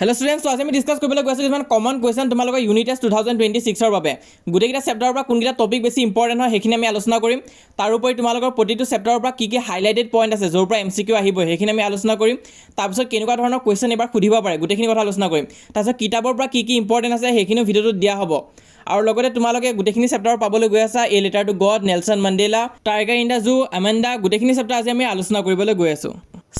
Hello students, so আজি আমি discuss কৰিবলৈ গৈছো কিছুমান কমন কোৱেশ্চন তোমালোকৰ ইউনিট টেষ্ট 2026 ৰ বাবে গুটেকিটা চেপ্টাৰৰ পৰা কোনকিটা টপিক বেছি ইম্পৰ্টেন্ট হয় হেখিনি আমি আলোচনা কৰিম তাৰ উপৰি তোমালোকৰ প্ৰতিটো চেপ্টাৰৰ পৰা কি হাইলাইটেড পইণ্ট আছে যৰ পৰা এমসিকিউ আহিব হেখিনি আমি আলোচনা কৰিম তাৰপিছত কেনেকুৱা ধৰণৰ কোৱেশ্চন এবাৰ সুধিব পাৰে গুটেখিনি কথা আলোচনা কৰিম তাৰপিছত কিতাপৰ পৰা কি ইম্পৰ্টেন্ট আছে হেখিনি ভিডিঅ'টোত দিয়া হ'ব আৰু লগতে তোমালোকে গুটেখিনি চেপ্টাৰ পাবলৈ গৈ আছা a letter to god Nelson Mandela tiger in the zoo Amanda গুটেখিনি চেপ্টাৰ আজি আমি আলোচনা কৰিবলৈ গৈ আছো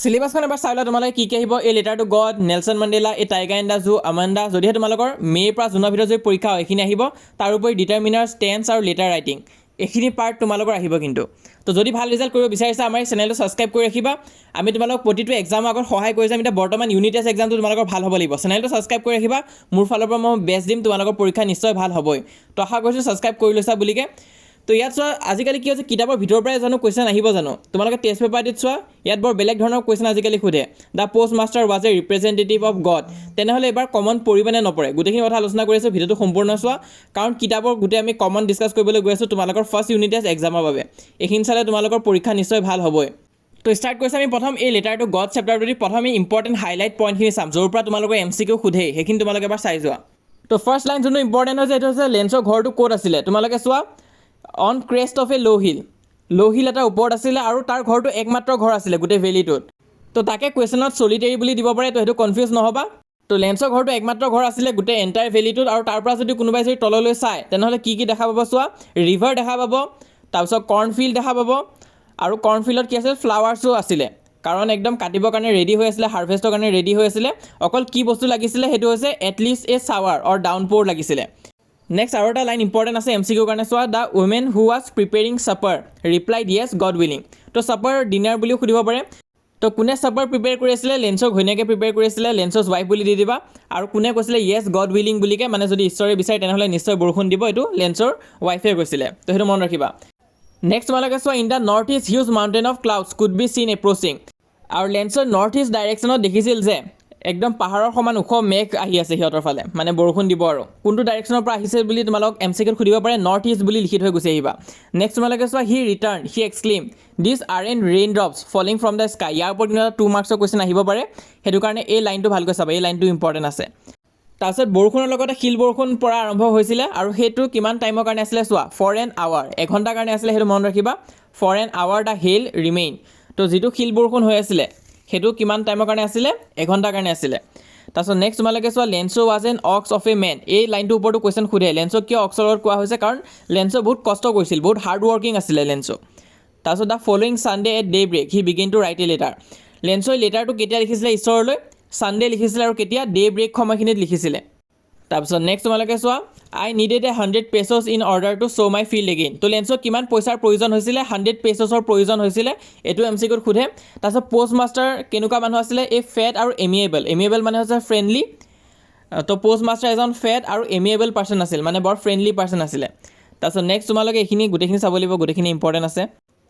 সিলেবাসখন এবাৰ চাই লোৱা তোমালোকে কি আহিব a letter to god Nelson Mandela a tiger in the zoo Amanda যদিহে তোমালোকৰ মে'ৰ পৰা জুনৰ ভিতৰত যদি পৰীক্ষা হয় এইখিনি আহিব তাৰ উপৰি ডিটাৰমিনাৰ্ছ টেন্স আৰু লেটাৰ ৰাইটিং এইখিনি পাৰ্ট তোমালোকৰ আহিব কিন্তু তো যদি ভাল ৰিজাল্ট কৰিব বিচাৰিছা আমাৰ এই চেনেলটো সাবস্ক্ৰাইব কৰি ৰাখিবা আমি তোমালোকক প্ৰতিটো এক্সামৰ আগত সহায় কৰি যাম এতিয়া বৰ্তমান ইউনিট টেষ্ট এক্সামটো তোমালোকৰ ভাল হ'ব লাগিব চেনেলটো সাবস্ক্ৰাইব কৰি ৰাখিবা মোৰ ফালৰ পৰা মই বেষ্ট দিম তোমালোকৰ পৰীক্ষা নিশ্চয় ভাল হ'বই তো আশা কৰিছোঁ সাবস্ক্ৰাইব কৰি লৈছা বুলিকে তো ইয়াত চোৱা আজিকালি কি হৈছে কিতাপৰ ভিতৰৰ পৰাই জানো কুৱেশ্যন আহিব জানো তোমালোকে টেষ্ট পেপাৰ দিত চোৱা ইয়াত বৰ বেলেগ ধৰণৰ কুৱেশ্যন আজিকালি সোধে the postmaster was a representative of god তেনেহ'লে এবাৰ কমন পৰিব নে নপৰে গোটেইখিনি কথা আলোচনা কৰি আছোঁ ভিডিঅ'টো সম্পূৰ্ণ চোৱা কাৰণ কিতাপৰ গোটেই আমি কমন ডিছকাছ কৰিবলৈ গৈ আছোঁ তোমালোকৰ ফাৰ্ষ্ট ইউনিট টেষ্ট এক্সামৰ বাবে এইখিনি চালে তোমালোকৰ পৰীক্ষা নিশ্চয় ভাল হ'বই তো ষ্টাৰ্ট কৰিছোঁ আমি প্ৰথম এই লেটাৰ টু গড চেপ্টাৰটো দি প্ৰথম ইম্পৰ্টেণ্ট হাইলাইট পইণ্টখিনি চাম য'ৰ পৰা তোমালোকৰ এমচিকিউ সোধে সেইখিনি তোমালোকে এবাৰ চাই যোৱা তো ফাৰ্ষ্ট লাইন যোনটো ইম্পৰ্টেণ্ট হৈছে এইটো হৈছে লেন্সৰ ঘৰটো ক'ত আছিলে তোমালোকে চোৱা অন ক্ৰেষ্ট অফ এ ল' হিল এটা ওপৰত আছিলে আৰু তাৰ ঘৰটো একমাত্ৰ ঘৰ আছিলে গোটেই ভেলিটোত তো তাকে কুৱেশ্যনত চলিটেৰী বুলি দিব পাৰে তো সেইটো কনফিউজ নহ'বা তো লেন্সৰ ঘৰটো একমাত্ৰ ঘৰ আছিলে গোটেই এণ্টায়াৰ ভেলিটোত আৰু তাৰ পৰা যদি কোনোবাই যদি তললৈ চায় তেনেহ'লে কি দেখা পাব চোৱা ৰিভাৰ দেখা পাব তাৰপিছত কৰ্ণফিল্ড দেখা পাব আৰু কৰ্ণফিল্ডত কি আছিল ফ্লাৱাৰ্ছো আছিলে কাৰণ একদম কাটিবৰ কাৰণে ৰেডি হৈ আছিলে হাৰ্ভেষ্টৰ কাৰণে ৰেডি হৈ আছিলে অকল কি বস্তু লাগিছিলে সেইটো হৈছে এটলিষ্ট এ শ্বাৱাৰ অৰ ডাউন প'ৰ লাগিছিলে নেক্সট আৰু এটা লাইন ইম্পৰ্টেণ্ট আছে এমচিকিউৰ কাৰণে চোৱা the woman who was preparing supper replied yes god willing to supper dinner বুলিও সুধিব পাৰে তো কোনে ছাপাৰ প্ৰিপেয়াৰ কৰি আছিলে লেন্সৰ ঘৈণীয়েকে প্ৰিপেয়াৰ কৰি আছিলে লেন্সৰ ৱাইফ বুলি দি দিবা আৰু কোনে কৈছিলে য়েছ গড উইলিং বুলিকে মানে যদি ঈশ্বৰে বিচাৰে তেনেহ'লে নিশ্চয় বৰষুণ দিব এইটো লেন্সৰ ৱাইফে কৈছিলে তো সেইটো মনত ৰাখিবা নেক্সট তোমালোকে চোৱা in the north east huge mountain of clouds could be চিন এপ্ৰ'চিং আৰু লেন্সৰ নৰ্থ ইষ্ট ডাইৰেকশ্যনত দেখিছিল যে একদম পাহাৰৰ সমান ওখ মেঘ আহি আছে সিহঁতৰ ফালে মানে বৰষুণ দিব আৰু কোনটো ডাইৰেকশ্যনৰ পৰা আহিছে বুলি তোমালোক এমচিকিউত সুধিব পাৰে নৰ্থ ইষ্ট বুলি লিখি থৈ গুচি আহিবা নেক্সট তোমালোকে চোৱা he return he exclaim this are an raindrops falling from the sky ইয়াৰ ওপৰত কিন্তু 2 মাৰ্কছৰ কুৱেশ্যন আহিব পাৰে সেইটো কাৰণে এই লাইনটো ভালকৈ চাবা এই লাইনটো ইম্পৰ্টেণ্ট আছে তাৰপিছত বৰষুণৰ লগতে শিল বৰষুণ পৰা আৰম্ভ হৈছিলে আৰু সেইটো কিমান টাইমৰ কাৰণে আছিলে চোৱা ফৰ এন আৱাৰ এঘণ্টাৰ কাৰণে আছিলে সেইটো মনত ৰাখিবা for an hour the hell remain তো যিটো শিল বৰষুণ হৈ আছিলে সেইটো কিমান টাইমৰ কাৰণে আছিলে এঘণ্টাৰ কাৰণে আছিলে তাৰপিছত নেক্সট তোমালোকে চোৱা Lencho was an ox of a man এই লাইনটোৰ ওপৰতো কুৱেশ্যন সোধে লেন্সক কিয় অক্সৰ লগত কোৱা হৈছে কাৰণ লেন্সো বহুত কষ্ট কৰিছিল বহুত হাৰ্ড ৱৰ্কিং আছিলে লেন্সো তাৰপিছত the following Sunday at daybreak he begin to write a letter লেন্সৰ লেটাৰটো কেতিয়া লিখিছিলে ঈশ্বৰলৈ ছানডে লিখিছিলে আৰু কেতিয়া ডে ব্ৰেক সময়খিনিত লিখিছিলে তাৰপিছত নেক্সট তোমালোকে চোৱা I needed a 100 pesos in order to sow' my field again তো লেন্সক কিমান পইচাৰ প্ৰয়োজন হৈছিলে 100 পেছছৰ প্ৰয়োজন হৈছিলে এইটো এমচিকিউত সোধে তাৰপিছত পোষ্ট মাষ্টাৰ কেনেকুৱা মানুহ আছিলে এই ফেট আৰু এমিয়েবল মানে হৈছে ফ্ৰেণ্ডলি তো পোষ্ট মাষ্টাৰ এজন ফেট আৰু এমিয়েবল পাৰ্চন আছিল মানে বৰ ফ্ৰেণ্ডলি পাৰ্চন আছিলে তাৰপিছত নেক্সট তোমালোকে এইখিনি গোটেইখিনি চাব লাগিব গোটেইখিনি ইম্পৰ্টেণ্ট আছে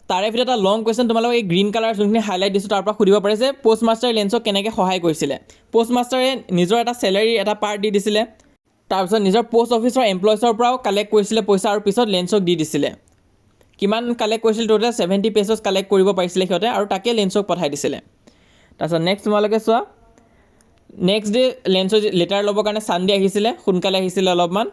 তাৰে ভিতৰত এটা লং কুৱেশ্যন তোমালোকে এই গ্ৰীণ কালাৰ যোনখিনি হাইলাইট দিছোঁ তাৰ পৰা সুধিব পাৰে যে পোষ্ট মাষ্টাৰে লেন্সক কেনেকৈ সহায় কৰিছিলে পোষ্ট মাষ্টাৰে নিজৰ এটা চেলাৰী এটা পাৰ্ট দি দিছিলে তাৰপিছত নিজৰ পোষ্ট অফিচৰ এমপ্লয়িজৰ পৰাও কালেক্ট কৰিছিলে পইচা আৰু পিছত লেন্সক দি দিছিলে কিমান কালেক্ট কৰিছিল টোটেল 70 পেছছ কালেক্ট কৰিব পাৰিছিলে সিহঁতে আৰু তাকে লেন্সক পঠাই দিছিলে তাৰপিছত নেক্সট তোমালোকে চোৱা নেক্সট ডে লেন্সৰ লেটাৰ ল'বৰ কাৰণে ছানডে আহিছিলে সোনকালে আহিছিলে অলপমান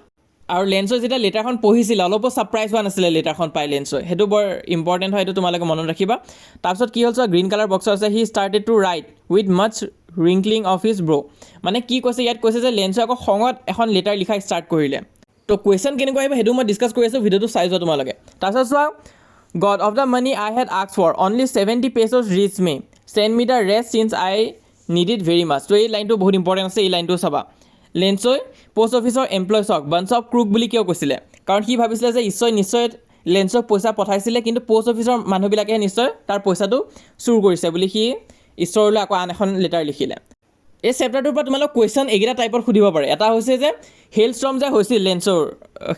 আৰু লেন্সৰ যেতিয়া লেটাৰখন পঢ়িছিলে অলপো ছাৰপ্ৰাইজ হোৱা নাছিলে লেটাৰখন পাই লেন্সৰ সেইটো বৰ ইম্পৰ্টেণ্ট হয় এইটো তোমালোকে মনত ৰাখিবা তাৰপিছত কি হ'ল চোৱা গ্ৰীণ কালাৰ বক্সৰ আছে he started to write with much wrinkling of his brow' মানে কি কৈছে ইয়াত কৈছে যে লেন্সে আকৌ খঙত এখন লেটাৰ লিখা ষ্টাৰ্ট কৰিলে তো কুৱেশ্যন কেনেকুৱা আহিব সেইটো মই ডিছকাছ কৰি আছোঁ ভিডিঅ'টো চাই যোৱা তোমালোকে তাৰপিছত চোৱা God of the money I had asked for only 70 pesos reach me send me the rest since I need it very much তো এই লাইনটো বহুত ইম্পৰ্টেণ্ট আছে এই লাইনটো চাবা লেন্সই পোষ্ট অফিচৰ এমপ্লয়িজক বাঞ্চ অফ ক্ৰুক বুলি কিয় কৈছিলে কাৰণ সি ভাবিছিলে যে ঈশ্বৰে নিশ্চয় লেন্সক পইচা পঠাইছিলে কিন্তু পোষ্ট অফিচৰ মানুহবিলাকেহে নিশ্চয় তাৰ পইচাটো চুৰ কৰিছে বুলি সি ঈশ্বৰলৈ আকৌ আন এখন লেটাৰ লিখিলে এই চেপ্টাৰটোৰ পৰা তোমালোক কুৱেশ্যন এইকেইটা টাইপত সুধিব পাৰে এটা হৈছে যে হেল ষ্টৰ্ম যে হৈছিল লেন্সৰ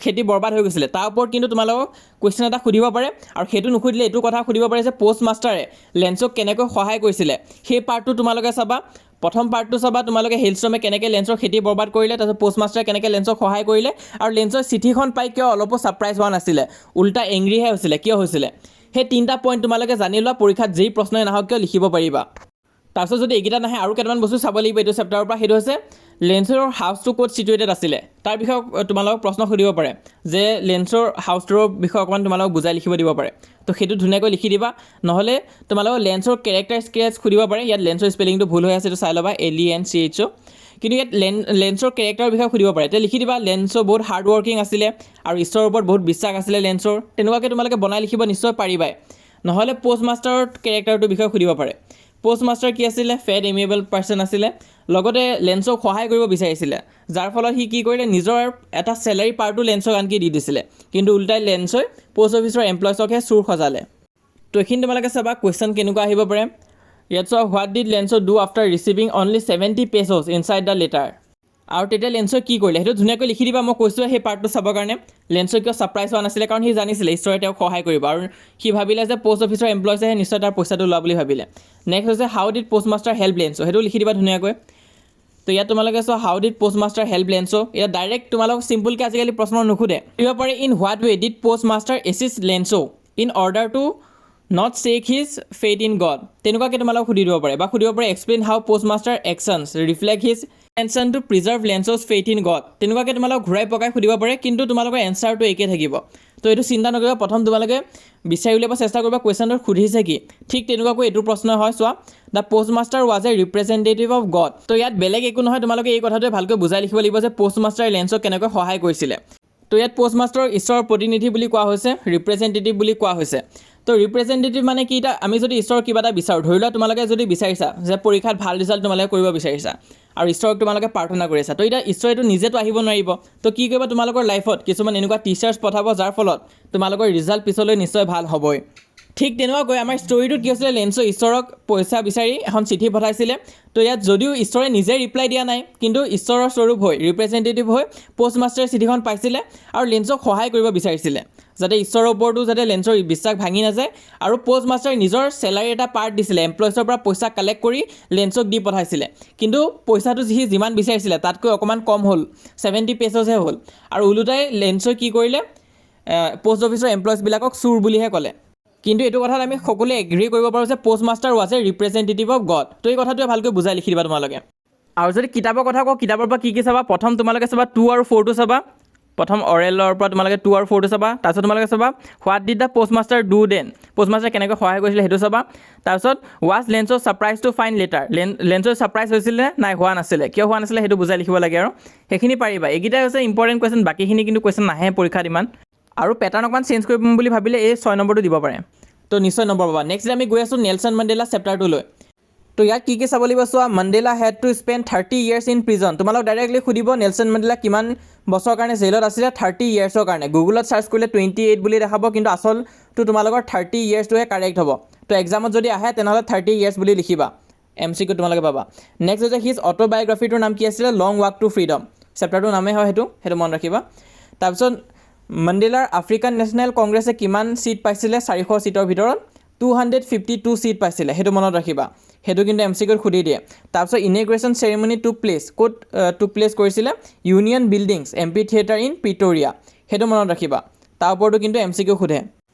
খেতি বৰবাদ হৈ গৈছিলে তাৰ ওপৰত কিন্তু তোমালোকক কুৱেশ্যন এটা সুধিব পাৰে আৰু সেইটো নুসুধিলে এইটো কথা সুধিব পাৰে যে পোষ্ট মাষ্টাৰে লেন্সক কেনেকৈ সহায় কৰিছিলে সেই পাৰ্টটো তোমালোকে চাবা প্ৰথম পাৰ্টটো চাবা তোমালোকে হেল ষ্টৰ্মে কেনেকৈ লেন্সৰ খেতি বৰবাদ কৰিলে তাৰপিছত পোষ্ট মাষ্টাৰে কেনেকৈ লেন্সক সহায় কৰিলে আৰু লেন্সৰ চিঠিখন পাই কিয় অলপো ছাৰপ্ৰাইজ হোৱা নাছিলে উল্টা এংগ্ৰিহে হৈছিলে কিয় হৈছিলে সেই তিনিটা পইণ্ট তোমালোকে জানি লোৱা পৰীক্ষাত যেই প্ৰশ্নই নাহক কিয় লিখিব পাৰিবা তাৰপিছত যদি এইকেইটা নাহে আৰু কেইটামান বস্তু চাব লাগিব এইটো চেপ্টাৰৰ পৰা, সেইটো হৈছে লেন্সৰ হাউচটো ক'ত ছিটুৱেটেড আছিলে তাৰ বিষয়ে তোমালোকক প্ৰশ্ন সুধিব পাৰে যে লেন্সৰ হাউচটোৰ বিষয়ে অকণমান তোমালোকক বুজাই লিখিব দিব পাৰে। তো সেইটো ধুনীয়াকৈ লিখি দিবা, নহ'লে তোমালোকক লেন্সৰ কেৰেক্টাৰ স্কেচ সুধিব পাৰে। ইয়াত লেন্সৰ স্পেলিংটো ভুল হৈ আছে, এইটো চাই ল'বা, LENCHO। কিন্তু ইয়াত লেন্সৰ কেৰেক্টাৰৰ বিষয়ে সুধিব পাৰে, তেতিয়া লিখি দিবা লেন্সৰ বহুত হাৰ্ড ৱৰ্কিং আছিলে আৰু ঈশ্বৰৰ ওপৰত বহুত বিশ্বাস আছিলে লেন্সৰ, তেনেকুৱাকৈ তোমালোকে বনাই লিখিব নিশ্চয় পাৰিবাই। নহ'লে প'ষ্ট মাষ্টাৰৰ কেৰেক্টাৰটোৰ বিষয়ে সুধিব পাৰে। প'ষ্ট মাষ্টাৰ কি আছিলে? ফেড এমিয়েবল পাৰ্চন আছিলে, লগতে লেন্সক সহায় কৰিব বিচাৰিছিলে, যাৰ ফলত সি কি কৰিলে নিজৰ এটা চেলাৰী পাৰ্টো লেন্সক আনকি দি দিছিলে, কিন্তু উল্টাই লেন্সই প'ষ্ট অফিচৰ এমপ্লয়িজকহে চুৰ সজালে। তো এইখিনি তোমালোকে চাবা কুৱেশ্যন কেনেকুৱা আহিব পাৰে। ইয়াত চোৱা, what did লেন্সো do after receiving only 70 pesos inside the letter. আৰু তেতিয়া লেন্সই কি কৰিলে সেইটো ধুনীয়াকৈ লিখি দিবা। মই কৈছোঁ সেই পাৰ্টটো চাবৰ কাৰণে লেন্সই কিয় ছাৰপ্ৰাইজ হোৱা নাছিলে, কাৰণ সি জানিছিলে ঈশ্বৰে তেওঁক সহায় কৰিব, আৰু সি ভাবিলে যে প'ষ্ট অফিচৰ এমপ্লয়িজেহে নিশ্চয় তাৰ পইচাটো লোৱা বুলি ভাবিলে। নেক্সট হৈছে how did post master help Lencho, সেইটো লিখি দিবা ধুনীয়াকৈ। তো ইয়াত তোমালোকে চোৱা, how did post master help Lencho, ইয়াত ডাইৰেক্ট তোমালোক চিম্পলকৈ আজিকালি প্ৰশ্ন নুসুধে, দিব পাৰে in what way did post master assist Lencho in order to not check his faith in God, তেনেকুৱাকৈ তোমালোক সুধি দিব পাৰে। বা সুধিব পাৰে explain how post master actions reflect his intention to preserve Lencho's faith in God, তেনেকুৱাকৈ তোমালোক ঘূৰাই পকাই সুধিব পাৰে, কিন্তু তোমালোকৰ এনচাৰটো একেই থাকিব। তো এইটো চিন্তা নকৰিবা, প্ৰথম তোমালোকে বিচাৰি উলিয়াব চেষ্টা কৰিবা কুৱেশ্যনটোত সুধিছে কি। ঠিক তেনেকুৱাকৈ এইটো প্ৰশ্ন হয়, চোৱা, the post master was a representative of god. তো ইয়াত বেলেগ একো নহয়, তোমালোকে এই কথাটোৱে ভালকৈ বুজাই লিখিব লাগিব যে প'ষ্ট মাষ্টাৰে লেন্সক কেনেকৈ সহায় কৰিছিলে। তো ইয়াত প'ষ্ট মাষ্টাৰক ঈশ্বৰৰ প্ৰতিনিধি বুলি কোৱা হৈছে, ৰিপ্ৰেজেণ্টেটিভ বুলি কোৱা হৈছে। তো ৰিপ্ৰেজেণ্টেটিভ মানে কি, এতিয়া আমি যদি ঈশ্বৰৰ কিবা এটা বিচাৰোঁ, ধৰি লোৱা তোমালোকে যদি বিচাৰিছা যে পৰীক্ষাত ভাল ৰিজাল্ট তোমালোকে কৰিব বিচাৰিছা আৰু ঈশ্বৰক তোমালোকে প্ৰাৰ্থনা কৰি আছা, তো এতিয়া ঈশ্বৰেতো নিজেতো আহিব নোৱাৰিব, তো কি কৰিবা, তোমালোকৰ লাইফত কিছুমান এনেকুৱা টিচাৰ্ছ পঠাব যাৰ ফলত তোমালোকৰ ৰিজাল্ট পিছলৈ নিশ্চয় ভাল হ'বই। ঠিক তেনেকুৱাকৈ আমাৰ ষ্টৰিটোত কি হৈছিলে, লেন্সই ঈশ্বৰক পইচা বিচাৰি এখন চিঠি পঠাইছিলে। তো ইয়াত যদিও ঈশ্বৰে নিজে ৰিপ্লাই দিয়া নাই, কিন্তু ঈশ্বৰৰ স্বৰূপ হৈ ৰিপ্ৰেজেণ্টেটিভ হৈ প'ষ্ট মাষ্টাৰে চিঠিখন পাইছিলে আৰু লেন্সক সহায় কৰিব বিচাৰিছিলে, যাতে ঈশ্বৰৰ ওপৰতো যাতে লেন্সৰ বিশ্বাস ভাঙি নাযায়। আৰু প'ষ্ট মাষ্টাৰে নিজৰ চেলাৰী এটা পাৰ্ট দিছিলে, এমপ্লয়িজৰ পৰা পইচা কালেক্ট কৰি লেন্সক দি পঠাইছিলে, কিন্তু পইচাটো সি যিমান বিচাৰিছিলে তাতকৈ অকণমান কম হ'ল, 70 পেছ'হে হ'ল। আৰু ওলোটাই লেন্সই কি কৰিলে, প'ষ্ট অফিচৰ এমপ্লয়িজবিলাকক চুৰ বুলিহে ক'লে। কিন্তু এইটো কথাত আমি সকলোৱে এগ্ৰী কৰিব পাৰোঁ যে post master was a representative of god. তো এই কথাটোৱে ভালকৈ বুজাই লিখি দিবা তোমালোকে। আৰু যদি কিতাপৰ কথা কওঁ, কিতাপৰ পৰা কি কি চাবা, প্ৰথম তোমালোকে চাবা 2 আৰু 4টো চাবা। প্ৰথম অৰেলৰ পৰা তোমালোকে 2 আৰু 4টো চাবা। তাৰপিছত তোমালোকে চাবা what did the post master do then, post মাষ্টাৰে কেনেকৈ সহায় কৰিছিলে সেইটো চাবা। তাৰপিছত ৱাজ লেন্সৰ ছাৰপ্ৰাইজ টু ফাইণ্ড লেটাৰ, লেন্সৰ ছাৰপ্ৰাইজ হৈছিলে নাই হোৱা নাছিলে, কিয় হোৱা নাছিলে সেইটো বুজাই লিখিব লাগে, আৰু সেইখিনি পাৰিবা। এইকেইটাই হৈছে ইম্পৰ্টেণ্ট কুৱেশ্যন, বাকীখিনি কিন্তু কুৱেশ্যন নাহে পৰীক্ষাত ইমান। আৰু পেটাৰ্ণ অকণমান চেঞ্জ কৰিম বুলি ভাবিলে এই 6 নম্বৰটো দিব পাৰে, তো নিশ্চয় নম্বৰ পাবা। নেক্সট আমি গৈ আছোঁ নেলছন মেণ্ডেলা চেপ্টাৰটোলৈ। তো ইয়াত কি কি চাব লাগিব চোৱা, Mandela head to spend 30 years in prison. তোমালোক ডাইৰেক্টলি সুধিব নেলছন মেণ্ডেলা কিমান বছৰৰ কাৰণে জেইলত আছিলে, 30 yearsৰ কাৰণে। গুগলত চাৰ্চ কৰিলে 28 বুলি দেখাব, কিন্তু আচলটো তোমালোকৰ 30 yearsটোহে কাৰেক্ট হ'ব। তো এক্সামত যদি আহে তেনেহ'লে 30 years বুলি লিখিবা, MCQ তোমালোকে পাবা। নেক্সট হৈছে হিজ অট'বায়'গ্ৰাফিটোৰ নাম কি আছিলে, লং ৱাক টু ফ্ৰীডম, চেপ্টাৰটোৰ নামেই হয় সেইটো মনত ৰাখিবা। তাৰপিছত মাণ্ডেলাৰ আফ্ৰিকান নেশ্যনেল কংগ্ৰেছে কিমান ছিট পাইছিলে, 400 ছিটৰ ভিতৰত 252 ছিট পাইছিলে, সেইটো মনত ৰাখিবা, সেইটো কিন্তু MCQত সুধি দিয়ে। তাৰপিছত ইনেগ্ৰেশ্যন চেৰিমনি টুক প্লেচ, ক'ত টুক প্লেচ কৰিছিলে, Union Buildings MP theatre in Pretoria, সেইটো মনত ৰাখিবা, তাৰ ওপৰতো কিন্তু MCQ সোধে।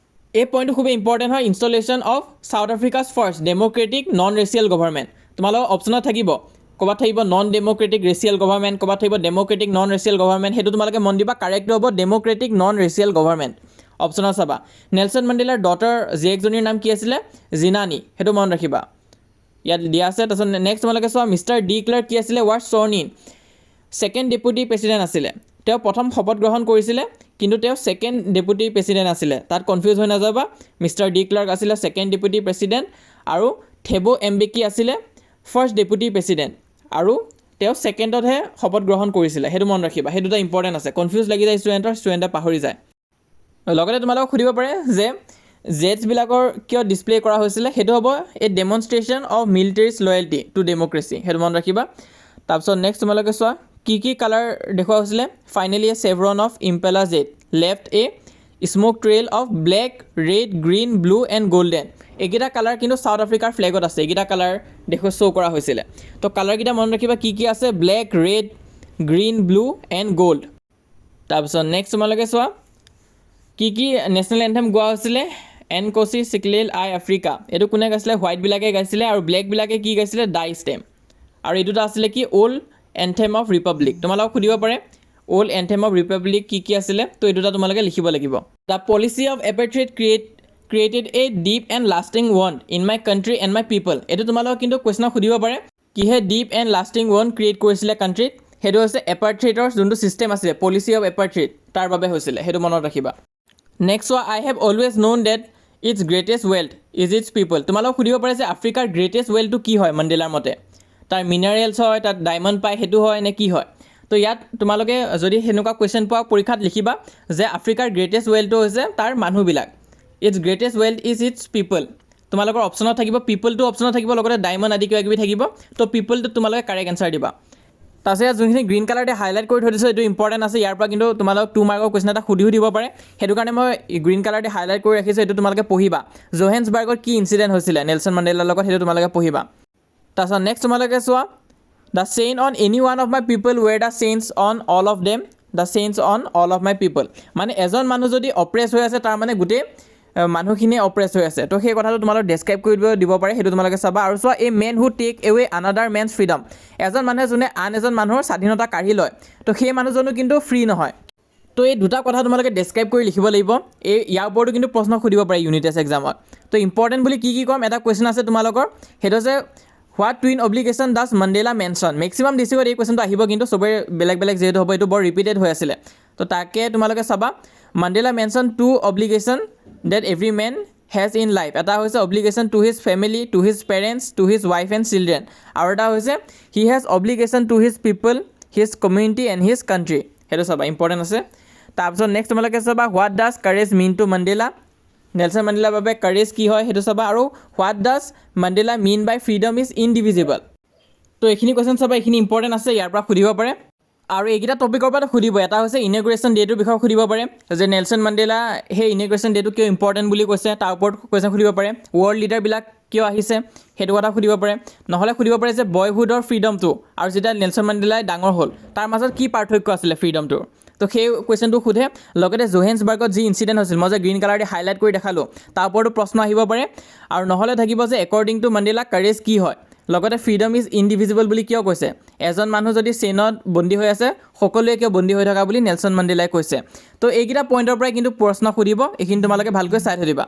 এই পইণ্টটো খুবেই ইম্পৰ্টেণ্ট হয়, installation of South Africa's first democratic non racial government. তোমালোকৰ অপশ্যনত থাকিব, ক'ৰবাত থাকিব নন ডেম'ক্ৰেটিক ৰেচিয়েল গভৰ্ণমেণ্ট, ক'ৰবাত থাকিব ডেম'ক্ৰেটিক নন ৰেচিয়েল গভৰ্ণমেণ্ট, সেইটো তোমালোকে মন দিবা, কাৰেক্টটো হ'ব ডেম'ক্ৰেটিক নন ৰেচিয়েল গভৰ্ণমেণ্ট। অপশ্যনত চাবা। নেলছন মেণ্ডেলাৰ ডটাৰ জীয়েকজনীৰ নাম কি আছিলে, জিনানী, সেইটো মনত ৰাখিবা, ইয়াত দিয়া আছে। তাৰপিছত নেক্সট তোমালোকে চোৱা, মিষ্টাৰ ডি ক্লাৰ্ক কি আছিলে, was sworn in, second deputy president আছিলে। তেওঁ প্ৰথম শপত গ্ৰহণ কৰিছিলে, কিন্তু তেওঁ ছেকেণ্ড ডেপুটি প্ৰেছিডেণ্ট আছিলে, তাত কনফিউজ হৈ নাযাবা। মিষ্টাৰ ডি ক্লাৰ্ক আছিলে ছেকেণ্ড ডেপুটি প্ৰেছিডেণ্ট, আৰু থেবো এম্বেকি আছিলে ফাৰ্ষ্ট ডেপুটি প্ৰেছিডেণ্ট, আৰু তেওঁ ছেকেণ্ডতহে শপত গ্ৰহণ কৰিছিলে, সেইটো মনত ৰাখিবা, সেইটো এটা ইম্পৰ্টেণ্ট আছে, কনফিউজ লাগি যায় ষ্টুডেণ্টে পাহৰি যায়। লগতে তোমালোকক সুধিব পাৰে যে জেটছবিলাকৰ কিয় ডিছপ্লে কৰা হৈছিলে, সেইটো হ'ব এ demonstration of মিলিটেৰিজ loyalty two democracy, সেইটো মনত ৰাখিবা। তাৰপিছত নেক্সট তোমালোকে চোৱা, কি কালাৰ দেখুওৱা হৈছিলে, finally a chevron of Impala jet left a smoke trail of black, red, green, blue and golden. এইকেইটা কালাৰ কিন্তু ছাউথ আফ্ৰিকাৰ ফ্লেগত আছে, এইকেইটা কালাৰ শ্ব' কৰা হৈছিলে। তো কালাৰকেইটা মনত ৰাখিবা, কি আছে, black, red, green, blue and gold. তাৰপিছত নেক্সট তোমালোকে চোৱা, কি নেশ্যনেল এন্থেম গোৱা হৈছিলে, এনকচি চিকলিল আই আফ্ৰিকা এইটো কোনে গাইছিলে হোৱাইটবিলাকে গাইছিলে আৰু ব্লেকবিলাকে কি গাইছিলে ডাই ষ্টেম আৰু এই দুটা আছিলে কি অল্ড এন্থেম অফ ৰিপাব্লিক তোমালোকক সুধিব পাৰে অল্ড এন্থেম অফ ৰিপাব্লিক কি আছিলে তো এই দুটা তোমালোকে লিখিব লাগিব the policy of apartheid created a deep and lasting wound in my country and my people এইটো তোমালোকক কিন্তু কুৱেশ্যনত সুধিব পাৰে কিহে deep and lasting wound create কৰিছিলে কাণ্ট্ৰিত সেইটো হৈছে এপাৰ্থ্ৰাইডৰ যোনটো ছিষ্টেম আছিলে পলিচি অফ এপাৰ্থ্ৰাইড তাৰ বাবে হৈছিলে সেইটো মনত ৰাখিবা নেক্সট চোৱা I have always known that its greatest wealth is its people তোমালোকক সুধিব পাৰে যে আফ্ৰিকাৰ গ্ৰেটেষ্ট ৱেল্থটো কি হয় মণ্ডেলাৰ মতে তাৰ মিনাৰেলছ হয় তাত ডায়মণ্ড পায় সেইটো হয় নে কি হয় তো ইয়াত তোমালোকে যদি সেনেকুৱা কুৱেশ্যন পোৱা পৰীক্ষাত লিখিবা যে আফ্ৰিকাৰ গ্ৰেটেষ্ট ৱেল্থটো হৈছে তাৰ মানুহবিলাক its greatest wealth is its people তোমালোকৰ অপশ্যনত থাকিব পিপলটো অপশ্যনত থাকিব লগতে ডায়মণ্ড আদি কিবা কিবি থাকিব তো পিপলটো তোমালোকে কাৰেক্ট এনচাৰ দিবা তাৰপিছত ইয়াত যোনখিনি গ্ৰীণ কালাৰতে হাইলাইট কৰি থৈ দিছোঁ এইটো ইম্পৰ্টেণ্ট আছে ইয়াৰ পৰা কিন্তু তোমালোকক 2 মাৰ্কৰ কুৱেশ্যন এটা সুধিও দিব পাৰে সেইটো কাৰণে মই গ্ৰীণ কালাৰতে হাইলাইট কৰি ৰাখিছোঁ এইটো তোমালোকে পঢ়িবা জোহেন্সবাৰ্গত কি ইনচিডেণ্ট হৈছিলে নেলছন মেণ্ডেলাৰ লগত সেইটো তোমালোকে পঢ়িবা তাৰপিছত নেক্সট তোমালোকে চোৱা the chain on any one of my people ৱেৰ the chains on all of them the chains on all of my পিপল মানে এজন মানুহ যদি অপ্ৰেছ হৈ আছে তাৰ মানে গোটেই মানুহখিনিয়ে অপ্ৰেছ হৈ আছে তো সেই কথাটো তোমালোকে ডেছক্ৰাইব কৰি দিব পাৰে সেইটো তোমালোকে চাবা আৰু চোৱা a man who take away another man's freedom এজন মানুহে যোনে আন এজন মানুহৰ স্বাধীনতা কাঢ়ি লয় তো সেই মানুহজনো কিন্তু ফ্ৰী নহয় তো এই দুটা কথা তোমালোকে ডেছক্ৰাইব কৰি লিখিব লাগিব ইয়াৰ ওপৰতো কিন্তু প্ৰশ্ন সুধিব পাৰে ইউনিট টেষ্ট এক্সামত তো ইম্পৰ্টেণ্ট বুলি কি ক'ম এটা কুৱেশ্যন আছে তোমালোকৰ সেইটো হৈছে what twin obligation does Mandela mention maximum ডিষ্ট্ৰিক্টত এই কুৱেশ্যনটো আহিব কিন্তু চবৰে বেলেগ বেলেগ যিহেতু হ'ব এইটো বৰ ৰিপিটেড হৈ আছিলে তো তাকে তোমালোকে চাবা Mandela mention 2 obligation that every man has in life এটা হৈছে obligation to his family to his parents to his wife and children আৰু এটা হৈছে he has obligation to his people his community and his country সেইটো চাবা important আছে তাৰপিছত next তোমালোকে চাবা what does courage mean to Mandela Nelson মেণ্ডেলাৰ বাবে courage কি হয় সেইটো চাবা আৰু what does Mandela mean by freedom is indivisible তো এইখিনি কুৱেশ্যন চাবা এইখিনি ইম্পৰ্টেণ্ট আছে ইয়াৰ পৰা সুধিব পাৰে আৰু এইকেইটা টপিকৰ পৰা সুধিব এটা হৈছে ইনগ্ৰেশ্যন ডেটোৰ বিষয়ে সুধিব পাৰে যে নেলছন মেণ্ডেলা সেই ইনগ্ৰেশ্যন ডেটো কিয় ইম্পৰ্টেণ্ট বুলি কৈছে তাৰ ওপৰত কুৱেশ্যন সুধিব পাৰে ৱৰ্ল্ড লিডাৰবিলাক কিয় আহিছে সেইটো কথা সুধিব পাৰে নহ'লে সুধিব পাৰে যে বয়হুডৰ ফ্ৰীডমটো আৰু যেতিয়া নেলছন মেণ্ডেলাই ডাঙৰ হ'ল তাৰ মাজত কি পাৰ্থক্য আছিলে ফ্ৰীডমটোৰ তো সেই কুৱেশ্যনটো সোধে লগতে জোহেন্সবাৰ্গত যি ইনচিডেণ্ট হৈছিল মই যে গ্ৰীণ কালাৰে হাইলাইট কৰি দেখালোঁ তাৰ ওপৰতো প্ৰশ্ন আহিব পাৰে আৰু নহ'লে থাকিব যে একৰ্ডিং টু মেণ্ডেলা কাৰেজ কি হয় লগতে ফ্ৰীডম ইজ ইনডিভিজিবল বুলি কিয় কৈছে এজন মানুহ যদি চেইনত বন্দী হৈ আছে সকলোৱে কিয় বন্দী হৈ থকা বুলি নেলছন মেণ্ডেলাই কৈছে তো এইকেইটা পইণ্টৰ পৰাই কিন্তু প্ৰশ্ন সুধিব এইখিনি তোমালোকে ভালকৈ চাই থৈ দিবা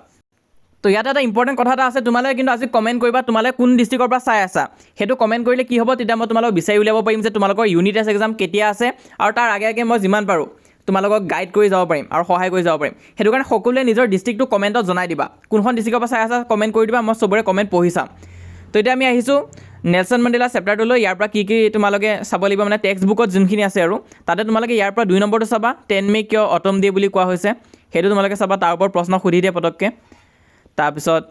তো ইয়াত এটা ইম্পৰ্টেণ্ট কথা এটা আছে তোমালোকে কিন্তু আজি কমেণ্ট কৰিবা তোমালোকে কোন ডিষ্ট্ৰিক্টৰ পৰা চাই আছা সেইটো কমেণ্ট কৰিলে কি হ'ব তেতিয়া মই তোমালোকক বিচাৰি উলিয়াব পাৰিম যে তোমালোকৰ ইউনিট টেষ্ট এক্সাম কেতিয়া আছে আৰু তাৰ আগে আগে মই যিমান পাৰোঁ তোমালোকক গাইড কৰি যাব পাৰিম আৰু সহায় কৰি যাব পাৰিম সেইটো কাৰণে সকলোৱে নিজৰ ডিষ্ট্ৰিক্টটো কমেণ্টত জনাই দিবা কোনখন ডিষ্ট্ৰিক্টৰ পৰা চাই আছা কমেণ্ট কৰি দিবা মই চবৰে কমেণ্ট পঢ়ি চাম তো এতিয়া আমি আহিছোঁ নেলছন মেণ্ডেলা চেপ্টাৰটোলৈ ইয়াৰ পৰা কি তোমালোকে চাব লাগিব মানে টেক্সট বুকত যোনখিনি আছে আৰু তাতে তোমালোকে ইয়াৰ পৰা 2 নম্বৰটো চাবা 10 মে কিয় অটম ডে বুলি কোৱা হৈছে সেইটো তোমালোকে চাবা তাৰ ওপৰত প্ৰশ্ন সুধি দিয়ে পটককৈ তাৰপিছত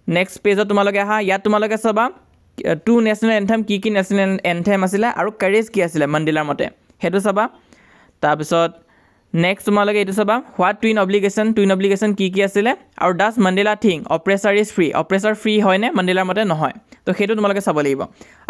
নেক্সট পেজত তোমালোকে আহা ইয়াত তোমালোকে চাবা 2 নেশ্যনেল এন্থেম কি নেশ্যনেল এন্থেম আছিলে আৰু কাৰেজ কি আছিলে মেণ্ডেলাৰ মতে সেইটো চাবা তাৰপিছত নেক্সট তোমালোকে এইটো চাবা হোৱাট টুইন অব্লিগেশ্যন কি আছিলে আৰু does Mandela think oppressor is free oppressor free হয়নে মেণ্ডেলাৰ মতে নহয় তো সেইটো তোমালোকে চাব লাগিব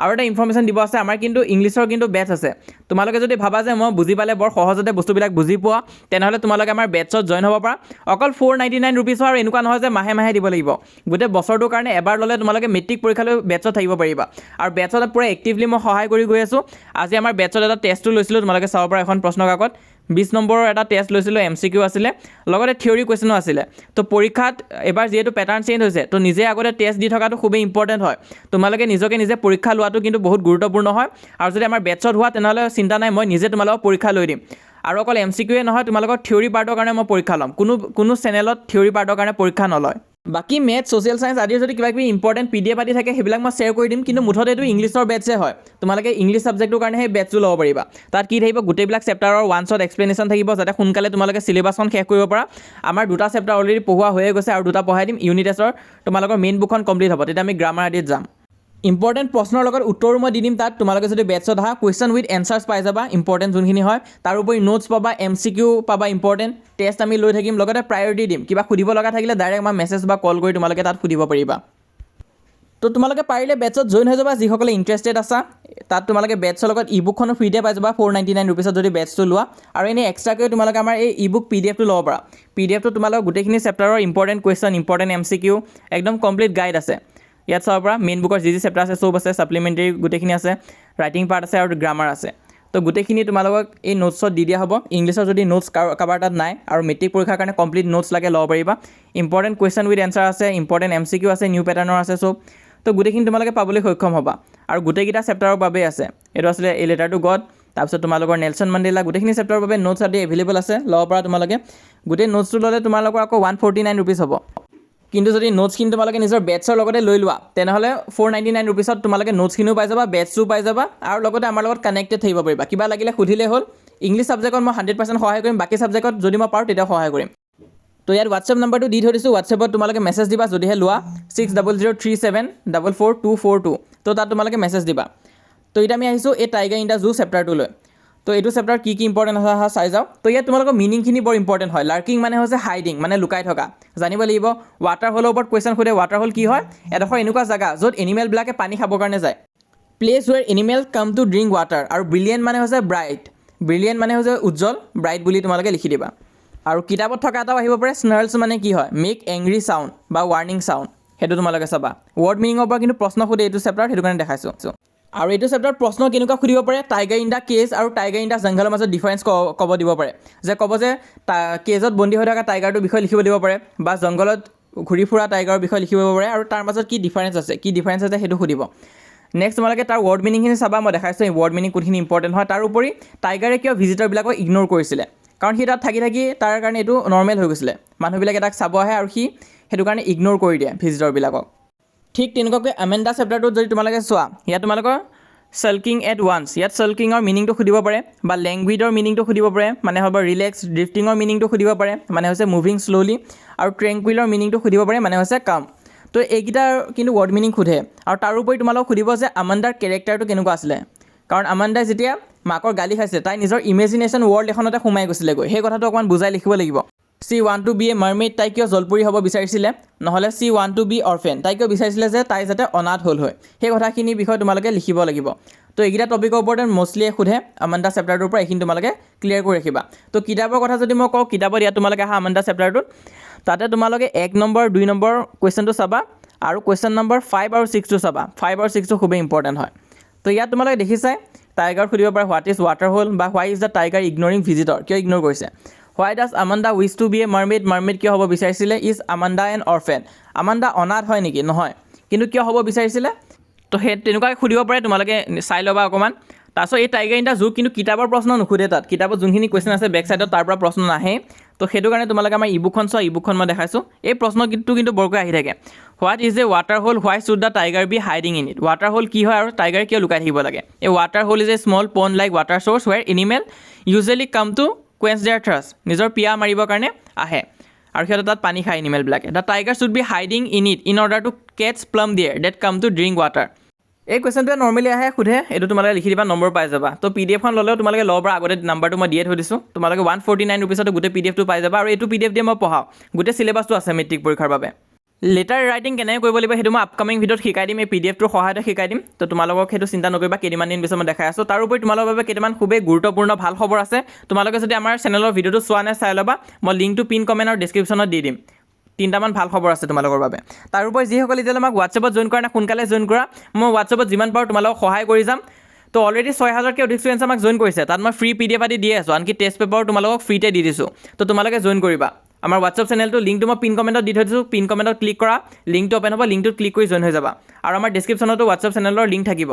আৰু এটা ইনফৰ্মেশ্যন দিব আছে আমাৰ কিন্তু ইংলিছৰ কিন্তু বেটছ আছে তোমালোকে যদি ভাবা যে মই বুজি পালে বৰ সহজতে বস্তুবিলাক বুজি পোৱা তেনেহ'লে তোমালোকে আমাৰ বেটছত জইন হ'ব পাৰা অকল 499 ৰুপিজ আৰু এনেকুৱা নহয় যে মাহে মাহে দিব লাগিব গোটেই বছৰটোৰ কাৰণে এবাৰ ল'লে তোমালোকে মেট্ৰিক পৰীক্ষালৈ বেটছত থাকিব পাৰিবা আৰু বেটছত পূৰা এক্টিভলি মই সহায় কৰি গৈ আছোঁ আজি আমাৰ বেটছত এটা টেষ্টটো লৈছিলোঁ তোমালোকে চাব পৰা এখন প্ৰশ্ন কাকত 20 নম্বৰৰ এটা টেষ্ট লৈছিলোঁ MCQ আছিলে লগতে থিয়ৰী কুৱেশ্যনো আছিলে তো পৰীক্ষাত এবাৰ যিহেতু পেটাৰ্ণ চেঞ্জ হৈছে তো নিজে আগতে টেষ্ট দি থকাটো খুবেই ইম্পৰ্টেণ্ট হয় তোমালোকে নিজে পৰীক্ষা লোৱাটো কিন্তু বহুত গুৰুত্বপূৰ্ণ হয় আৰু যদি আমাৰ বেটছত হোৱা তেনেহ'লে চিন্তা নাই মই নিজে তোমালোকক পৰীক্ষা লৈ দিম আৰু অকল MCQয়ে নহয় তোমালোকৰ থিয়ৰী পাৰ্টৰ কাৰণে মই পৰীক্ষা ল'ম কোনো চেনেলত থিয়ৰী পাৰ্টৰ কাৰণে পৰীক্ষা নলয় বাকী মেথ ছ'চিয়েল ছায়েন্স আদিৰ যদি কিবা কিবি ইম্পৰ্টেণ্ট PDF আদি থাকে সেইবিলাক মই শ্বেয়াৰ কৰি দিম কিন্তু মুঠতে এইটো ইংলিছৰ বেটছে হয় তোমালোকে ইংলিছ ছাবজেক্টটোৰ কাৰণে সেই বেটছটো ল'ব পাৰিবা তাত কি থাকিব গোটেইবিলাক চেপ্টাৰৰ ওৱান-শ্বট এক্সপ্লেনেশ্যন থাকিব যাতে সোনকালে তোমালোকে চিলেবাছখন শেষ কৰিব পৰা আমাৰ 2টা চেপ্টাৰ অলৰেডি পঢ়োৱা হৈয়ে গৈছে আৰু 2টা পঢ়াই দিম ইউনিট টেষ্টৰ তোমালোকৰ মেইন বুকখন কমপ্লিট হ'ব তেতিয়া আমি গ্ৰামাৰ আদিত যাম ইম্পৰ্টেণ্ট প্ৰশ্নৰ লগত উত্তৰো মই দি দিম তাত তোমালোকে যদি বেটছত আহা কুৱেশ্যন উইথ এনচাৰ্ছ পাই যাবা ইম্পৰ্টেণ্ট যোনখিনি হয় তাৰোপৰি নোটছ পাবা MCQ পাবা ইম্পৰ্টেণ্ট টেষ্ট আমি লৈ থাকিম লগতে প্ৰায়ৰিটি দিম কিবা সুধিব লগা থাকিলে ডাইৰেক্ট আমাৰ মেছেজ বা কল কৰি তোমালোকে তাত সুধিব পাৰিবা তো তোমালোকে পাৰিলে বেটছত জইন হৈ যাবা যিসকলে ইণ্টাৰেষ্টেড আছা তাত তোমালোকে বেটছৰ লগত ই বুকখনো ফ্ৰীতে পাই যাবা 499 ৰুপিছত যদি বেটছটো লোৱা আৰু এনেই এক্সট্ৰাকৈ তোমালোকে আমাৰ এই ই বুক PDF টো ল'ব পাৰা PDF টো তোমালোকৰ গোটেইখিনি চেপ্টাৰৰ ইম্পৰ্টেণ্ট কুৱেশ্যন ইম্পৰ্টেণ্ট MCQ একদম কমপ্লিট গাইড আছে ইয়াত চাব পৰা মেইন বুকৰ যি চেপ্টাৰ আছে চব আছে ছাপ্লিমেণ্টাৰী গোটেইখিনি আছে ৰাইটিং পাৰ্ট আছে আৰু গ্ৰামাৰ আছে তো গোটেইখিনি তোমালোকক এই নোটছত দি দিয়া হ'ব ইংলিছৰ যদি নোটছ কাৰোবাৰ তাত নাই আৰু মেট্ৰিক পৰীক্ষাৰ কাৰণে কমপ্লিট নোটছ লাগে ল'ব পাৰিবা ইম্পৰ্টেণ্ট কুৱেশ্যন উইথ এনচাৰ আছে ইম্পৰ্টেণ্ট MCQ আছে নিউ পেটাৰ্ণৰ আছে চব তো গোটেইখিনি তোমালোকে পাবলৈ সক্ষম হ'বা আৰু গোটেইকেইটা চেপ্টাৰৰ বাবে আছে এইটো আছিলে এ লেটাৰ টু গড তাৰপিছত তোমালোকৰ নেলছন মাণ্ডেলা গোটেইখিনি চেপ্টাৰৰ বাবে নোটছ আদি এভেইলেবল আছে ল'ব পৰা তোমালোকে গোটেই নোটছটো ল'লে তোমালোকৰ আকৌ 149 ৰুপিজ হ'ব কিন্তু যদি নোটছখিনি তোমালোকে নিজৰ বেটছৰ লগতে লৈ লোৱা তেনেহ'লে 499 ৰুপিছত তোমালোকে নোটছখিনিও পাই যাবা বেটছো পাই যাবা আৰু লগতে আমাৰ লগত কানেক্টেড থাকিব পাৰিবা কিবা লাগিলে সুধিলে হ'ল ইংলিছ ছাবজেক্টত মই 100% সহায় কৰিম বাকী ছাবজেক্টত যদি মই পাৰোঁ তেতিয়া সহায় কৰিম তো ইয়াত হোৱাটছএপ নাম্বাৰটো দি থৈ দিছোঁ হোৱাটছএপত তোমালোকে মেছেজ দিবা যদিহে লোৱা 6003744242 তো তাত তোমালোকে মেছেজ দিবা তো এতিয়া আমি আহিছোঁ এই টাইগাৰ ইন দ্য জু চেপ্টাৰটোলৈ তো এইটো চেপ্টাৰ কি ইম্পৰ্টেণ্ট আছে চাই যাওঁ তো ইয়াত তোমালোকৰ মিনিংখিনি বৰ ইম্পৰ্টেণ্ট হয় লাৰ্কিং মানে হৈছে হাইডিং মানে লুকাই থকা জানিব লাগিব ৱাটাৰ হ'লৰ ওপৰত কুৱেশ্যন সোধে ৱাটাৰ হ'ল কি হয় এডোখৰ এনেকুৱা জেগা য'ত এনিমেলবিলাকে পানী খাবৰ কাৰণে যায় place where animal come to drink water আৰু ব্ৰিলিয়েণ্ট মানে হৈছে ব্ৰাইট ব্ৰিলিয়েণ্ট মানে হৈছে উজ্জ্বল ব্ৰাইট বুলি তোমালোকে লিখি দিবা আৰু কিতাপত থকা এটাও আহিব পাৰে স্নাৰ্লছ মানে কি হয় মেক এংগ্ৰি চাউণ্ড বা ৱাৰ্ণিং চাউণ্ড সেইটো তোমালোকে চাবা ৱৰ্ড মিনিঙৰ পৰা কিন্তু প্ৰশ্ন সোধে এইটো চেপ্টাৰত সেইটো কাৰণে দেখাইছোঁ আৰু এইটো চেপ্টাৰত প্ৰশ্ন কেনেকুৱা সুধিব পাৰে টাইগাৰ ইন দ্য কেজ আৰু টাইগাৰ ইন দ্য জংঘলৰ মাজত ডিফাৰেঞ্চ ক'ব দিব পাৰে যে ক'ব যে কেজত বন্দী হৈ থকা টাইগাৰটোৰ বিষয়ে লিখিব দিব পাৰে বা জংঘলত ঘূৰি ফুৰা টাইগাৰৰ বিষয়ে লিখিব পাৰে আৰু তাৰ মাজত কি ডিফাৰেঞ্চ আছে সেইটো সুধিব নেক্সট তোমালোকে তাৰ ৱৰ্ড মিনিংখিনি চাবা মই দেখাইছোঁ এই ৱৰ্ড মিনিং কোনখিনি ইম্পৰ্টেণ্ট হয় তাৰ উপৰি টাইগাৰে কিয় ভিজিটৰবিলাকক ইগন'ৰ কৰিছিলে কাৰণ সি তাত থাকি তাৰ কাৰণে এইটো নৰ্মেল হৈ গৈছিলে মানুহবিলাকে তাক চাব আহে আৰু সি সেইটো কাৰণে ইগন'ৰ কৰি দিয়ে ভিজিটৰবিলাকক ঠিক তেনেকুৱাকৈ আমেণ্ডা চেপ্টাৰটোত যদি তোমালোকে চোৱা ইয়াত তোমালোকৰ চাল্কিং এট ওৱান্স ইয়াত চাল্কিঙৰ মিনিংটো সুধিব পাৰে বা লেংগুৱেজৰ মিনিংটো সুধিব পাৰে মানে হ'ব ৰিলেক্স ড্ৰিফটিঙৰ মিনিংটো সুধিব পাৰে মানে হৈছে মুভিং শ্ল'লি আৰু ট্ৰেংকুইলৰ মিনিংটো সুধিব পাৰে মানে হৈছে কাম তো এইকেইটাৰ কিন্তু ৱৰ্ড মিনিং সোধে আৰু তাৰোপৰি তোমালোকক সুধিব যে আমাণ্ডাৰ কেৰেক্টাৰটো কেনেকুৱা আছিলে কাৰণ আমাণ্ডাই যেতিয়া মাকৰ গালি খাইছে তাই নিজৰ ইমেজিনেশ্যন ৱৰ্ল্ড এখনতে সোমাই গৈছিলেগৈ সেই কথাটো অকণমান বুজাই লিখিব লাগিব চি ৱান টু বি এ মাৰমেইড তাই কিয় জলপুৰি হ'ব বিচাৰিছিলে নহ'লে চি ৱান টু বি অৰফেন তাই কিয় বিচাৰিছিলে যে তাই যাতে অনাথ হ'ল হয় সেই কথাখিনিৰ বিষয়ে তোমালোকে লিখিব লাগিব তো এইকেইটা টপিকৰ ওপৰতে মষ্টলিয়ে সোধে আমাণ্ডা চেপ্টাৰটোৰ পৰা এইখিনি তোমালোকে ক্লিয়াৰ কৰি ৰাখিবা তো কিতাপৰ কথা যদি মই কওঁ কিতাপত ইয়াত তোমালোকে আহা আমাণ্ডা চেপ্টাৰটোত তাতে তোমালোকে 1 নম্বৰ 2 নম্বৰ কুৱেশ্যনটো চাবা আৰু কুৱেশ্যন নম্বৰ 5 আৰু 6টো চাবা 5 আৰু 6টো খুবেই ইম্পৰ্টেণ্ট হয় তো ইয়াত তোমালোকে দেখিছাই টাইগাৰ সুধিব পাৰে হোৱাট ইজ ৱাটাৰ হ'ল বা why is the tiger ignoring visitor কিয় ইগন'ৰ কৰিছে why does Amanda wish to be a mermaid কিয় হ'ব বিচাৰিছিলে is Amanda an orphan Amanda অনাথ হয় নেকি নহয় কিন্তু কিয় হ'ব বিচাৰিছিলে তো সেই তেনেকুৱাকৈ সুধিব পাৰে তোমালোকে চাই ল'বা অকণমান তাৰপিছত এই টাইগাৰ ইন দ্য জু কিন্তু কিতাপৰ প্ৰশ্ন নুসুধে তাত কিতাপত যোনখিনি কুৱেশ্যন আছে বেক ছাইডত তাৰ পৰা প্ৰশ্ন নাহে তো সেইটো কাৰণে তোমালোকে আমাৰ ই বুকখন চোৱা ই বুকখন মই দেখাইছোঁ এই প্ৰশ্নটো কিন্তু বৰকৈ আহি থাকে what is a water hole why should the tiger be hiding in it water hole কি হয় আৰু টাইগাৰ কিয় লুকাই থাকিব লাগে এই water hole is a small pond like water source where animal usually come to quench their thirst নিজৰ পিয়া মাৰিবৰ কাৰণে আহে আৰু সিহঁতে তাত পানী খায় এনিমেলবিলাকে the tiger should be hiding in it in order to catch plump deer that come to drink water এই কুৱেশ্যনটোৱে নৰ্মেলি আহে সোধে এইটো তোমালোকে লিখি দিবা নম্বৰ পাই যাবা তো PDF-খন ল'লেও তোমালোকে ল'ব পৰা আগতে নাম্বাৰটো মই দিয়ে থৈ দিছোঁ তোমালোকে 149 ৰুপিছতে গোটেই PDF-টো পাই যাবা আৰু এইটো PDF দিয়ে মই পঢ়াওঁ গোটেই চিলেবাছটো আছে মেট্ৰিক পৰীক্ষাৰ বাবে লেটাৰ ৰাইটিং কেনেকৈ কৰিব লাগিব সেইটো মই আপকামিং ভিডিঅ'ত শিকাই দিম এই PDF-টোৰ সহায়তে শিকাই দিম তো তোমালোকক সেইটো চিন্তা নকৰিবা কেইদিনমান দিন পিছত মই দেখাই আছোঁ তাৰোপৰি তোমালোকৰ বাবে কেইটামান খুবেই গুৰুত্বপূৰ্ণ ভাল খবৰ আছে তোমালোকে যদি আমাৰ চেনেলৰ ভিডিঅ'টো চোৱা নাই চাই ল'বা মই লিংকটো পিন কমেণ্ট আৰু ডেছক্ৰিপশ্যনত দি দিম 3টামান ভাল খবৰ আছে তোমালোকৰ বাবে তাৰোপৰি যিসকলে এতিয়ালৈ আমাক হোৱাটছএপত জইন কৰা নাই সোনকালে জইন কৰা মই হোৱাটছএপত যিমান পাৰোঁ তোমালোকক সহায় কৰি যাম তো অলৰেডি 6000কৈ অধিক ষ্টুডেণ্টছ আমাক জইন কৰিছে তাত মই ফ্ৰী PDF আদি দি আছোঁ আনকি টেষ্ট পেপাৰো তোমালোকক ফ্ৰীতে দি দিছোঁ তো তোমালোকে জইন কৰিবা আমাৰ হোৱাটছএপ চেনেলটো লিংকটো মই পিন কমেণ্টত দি থৈ দিছোঁ পিন কমেণ্টত ক্লিক কৰা লিংকটো অ'পেন হ'ব লিংকটোত ক্লিক কৰি জইন হৈ যাবা আৰু আমাৰ ডেছক্ৰিপশ্যনতো হোৱাটছএপ চেনেলৰ লিংক থাকিব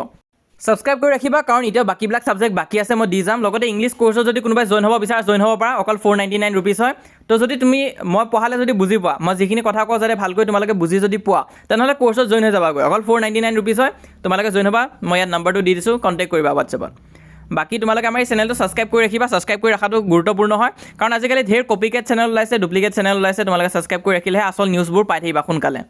ছাবস্ক্ৰাইব কৰি ৰাখিবা কাৰণ এতিয়া বাকীবিলাক ছাবজেক্ট বাকী আছে মই দি যাম লগতে ইংলিছ কোৰ্ছত যদি কোনোবাই জইন হ'ব বিচাৰা জইন হ'ব পাৰা অকল 499 ৰুপিজ হয় তো যদি তুমি মই পঢ়ালে যদি বুজি পোৱা মই যিখিনি কথা কওঁ যাতে ভালকৈ তোমালোকে বুজি যদি পোৱা তেনেহ'লে কোৰ্ছত জইন হৈ যাবাগৈ অকল 499 ৰুপিজ হয় তোমালোকে জইন হ'বা মই ইয়াত নাম্বাৰটো দি দিছোঁ কণ্টেক্ট কৰিবা হোৱাটছএপত বাকী তোমালোকে আমাৰ এই চেনেলটো ছাবস্ক্ৰাইব কৰি ৰাখিবা ছাবস্ক্ৰাইব কৰি ৰখাটো গুৰুত্বপূৰ্ণ হয় কাৰণ আজিকালি ঢেৰ কপিকেট চেনেল ওলাইছে ডুপ্লিকেট চেনেল ওলাইছে তোমালোকে ছাবস্ক্ৰাইব কৰি ৰাখিলেহে আচল নিউজবোৰ পাই থাকিবা সোনকালে